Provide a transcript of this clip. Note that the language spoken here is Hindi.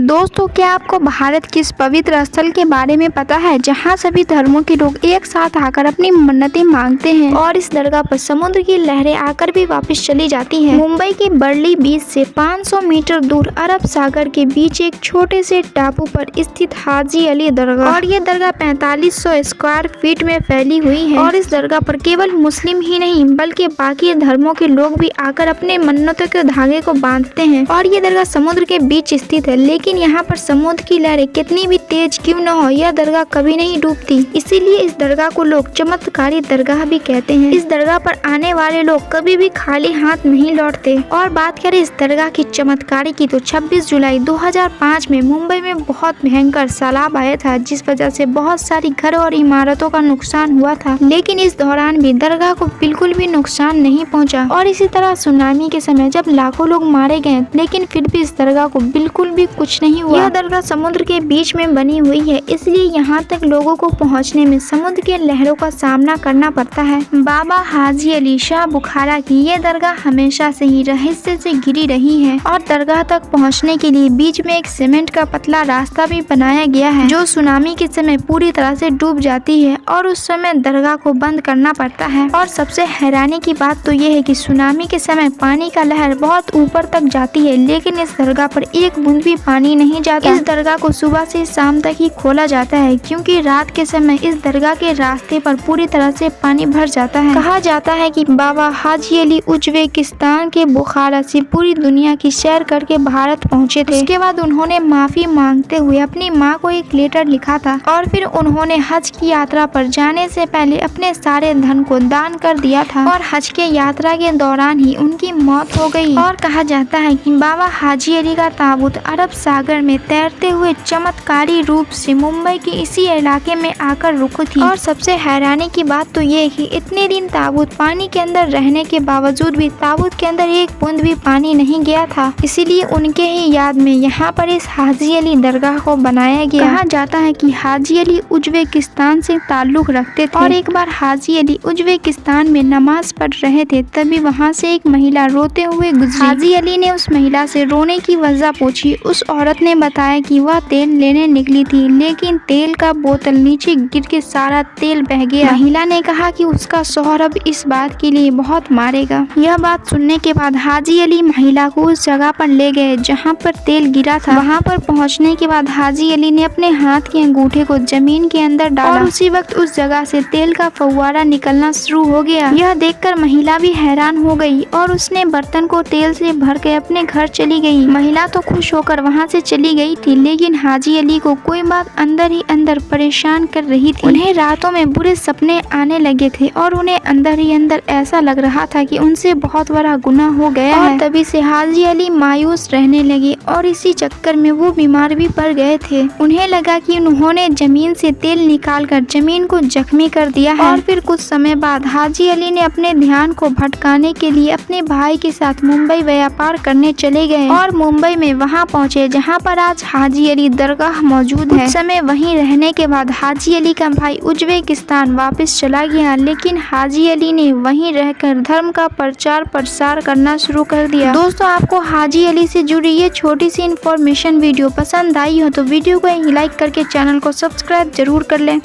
दोस्तों, क्या आपको भारत की इस पवित्र स्थल के बारे में पता है जहां सभी धर्मों के लोग एक साथ आकर अपनी मन्नतें मांगते हैं और इस दरगाह पर समुद्र की लहरें आकर भी वापस चली जाती हैं। मुंबई के बर्ली बीच से 500 मीटर दूर अरब सागर के बीच एक छोटे से टापू पर स्थित हाजी अली दरगाह, और ये दरगाह 4500 स्क्वायर फीट में फैली हुई है। और इस दरगाह पर केवल मुस्लिम ही नहीं बल्कि बाकी धर्मों के लोग भी आकर अपने मन्नतों के धागे को बांधते हैं। और ये दरगाह समुद्र के बीच स्थित है, लेकिन यहाँ पर समुद्र की लहरें कितनी भी तेज क्यों न हो, यह दरगाह कभी नहीं डूबती। इसीलिए इस दरगाह को लोग चमत्कारी दरगाह भी कहते हैं। इस दरगाह पर आने वाले लोग कभी भी खाली हाथ नहीं लौटते। और बात करें इस दरगाह की चमत्कारी की, तो 26 जुलाई 2005 में मुंबई में बहुत भयंकर सैलाब आया था, जिस वजह से बहुत सारी घर और इमारतों का नुकसान हुआ था। लेकिन इस दौरान भी दरगाह को बिल्कुल भी नुकसान नहीं पहुंचा। और इसी तरह सुनामी के समय जब लाखों लोग मारे गए, लेकिन फिर भी इस दरगाह को बिल्कुल भी कुछ नहीं हुआ। यह दरगाह समुद्र के बीच में बनी हुई है, इसलिए यहाँ तक लोगों को पहुँचने में समुद्र के लहरों का सामना करना पड़ता है। बाबा हाजी अली शाह बुखारा की ये दरगाह हमेशा से ही रहस्य से घिरी रही है, और दरगाह तक पहुँचने के लिए बीच में एक सीमेंट का पतला रास्ता भी बनाया गया है, जो सुनामी के समय पूरी तरह से डूब जाती है और उस समय दरगाह को बंद करना पड़ता है। और सबसे हैरानी की बात तो ये है कि सुनामी के समय पानी का लहर बहुत ऊपर तक जाती है, लेकिन इस दरगाह पर एक बूंद भी पानी नहीं जाता। इस दरगाह को सुबह से शाम तक ही खोला जाता है, क्योंकि रात के समय इस दरगाह के रास्ते पर पूरी तरह से पानी भर जाता है। कहा जाता है कि बाबा हाजी अली उज्बेकिस्तान के बुखारा से पूरी दुनिया की सैर करके भारत पहुंचे थे। उसके बाद उन्होंने माफी मांगते हुए अपनी मां को एक लेटर लिखा था, और फिर उन्होंने हज की यात्रा पर जाने से पहले अपने सारे धन को दान कर दिया था, और हज के यात्रा के दौरान ही उनकी मौत हो गई। और कहा जाता है कि बाबा हाजी अली का ताबूत अरब सागर में तैरते हुए चमत्कारी रूप से मुंबई के इसी इलाके में आकर रुकी थी। और सबसे हैरानी की बात तो ये है कि इतने दिन ताबूत पानी के अंदर रहने के बावजूद भी ताबूत के अंदर एक बूंद भी पानी नहीं गया था। इसीलिए उनके ही याद में यहाँ पर इस हाजी अली दरगाह को बनाया गया। कहा जाता है कि हाजी अली उज्बेकिस्तान से ताल्लुक रखते थे, और एक बार हाजी अली उज्बेकिस्तान में नमाज पढ़ रहे थे, तभी वहाँ से एक महिला रोते हुए गुजरी। हाजी अली ने उस महिला से रोने की वजह पूछी। उस औरत ने बताया कि वह तेल लेने निकली थी, लेकिन तेल का बोतल नीचे गिर के सारा तेल बह गया। महिला ने कहा कि उसका शौहर अब इस बात के लिए बहुत मारेगा। यह बात सुनने के बाद हाजी अली महिला को उस जगह पर ले गए जहाँ पर तेल गिरा था। वहाँ पर पहुँचने के बाद हाजी अली ने अपने हाथ के अंगूठे को जमीन के अंदर डाला, और उसी वक्त उस जगह से तेल का फव्वारा निकलना शुरू हो गया। यह देखकर महिला भी हैरान हो गई, और उसने बर्तन को तेल से भर के अपने घर चली गई। महिला तो खुश होकर वहाँ से चली गई थी, लेकिन हाजी अली को कोई बात अंदर ही अंदर परेशान कर रही थी। उन्हें रातों में बुरे सपने आने लगे थे, और उन्हें अंदर ही अंदर ऐसा लग रहा था कि उनसे बहुत बड़ा गुनाह हो गया है। तभी से हाजी अली मायूस रहने लगे, और इसी चक्कर में वो बीमार भी पड़ गए थे। उन्हें लगा कि उन्होंने जमीन से तेल निकालकर जमीन को जख्मी कर दिया है। और फिर कुछ समय बाद हाजी अली ने अपने ध्यान को भटकाने के लिए अपने भाई के साथ मुंबई व्यापार करने चले गए, और मुंबई में वहां पहुंचे जहां पर आज हाजी अली दरगाह मौजूद है। कुछ समय वहीं रहने के बाद हाजी अली का भाई उज्बेकिस्तान वापस चला गया, लेकिन हाजी अली ने वहीं रहकर धर्म का प्रचार प्रसार करना शुरू कर दिया। दोस्तों, आपको हाजी अली से जुड़ी ये छोटी सी इन्फॉर्मेशन वीडियो पसंद आई हो तो वीडियो को लाइक करके चैनल को सब्सक्राइब जरूर कर लें।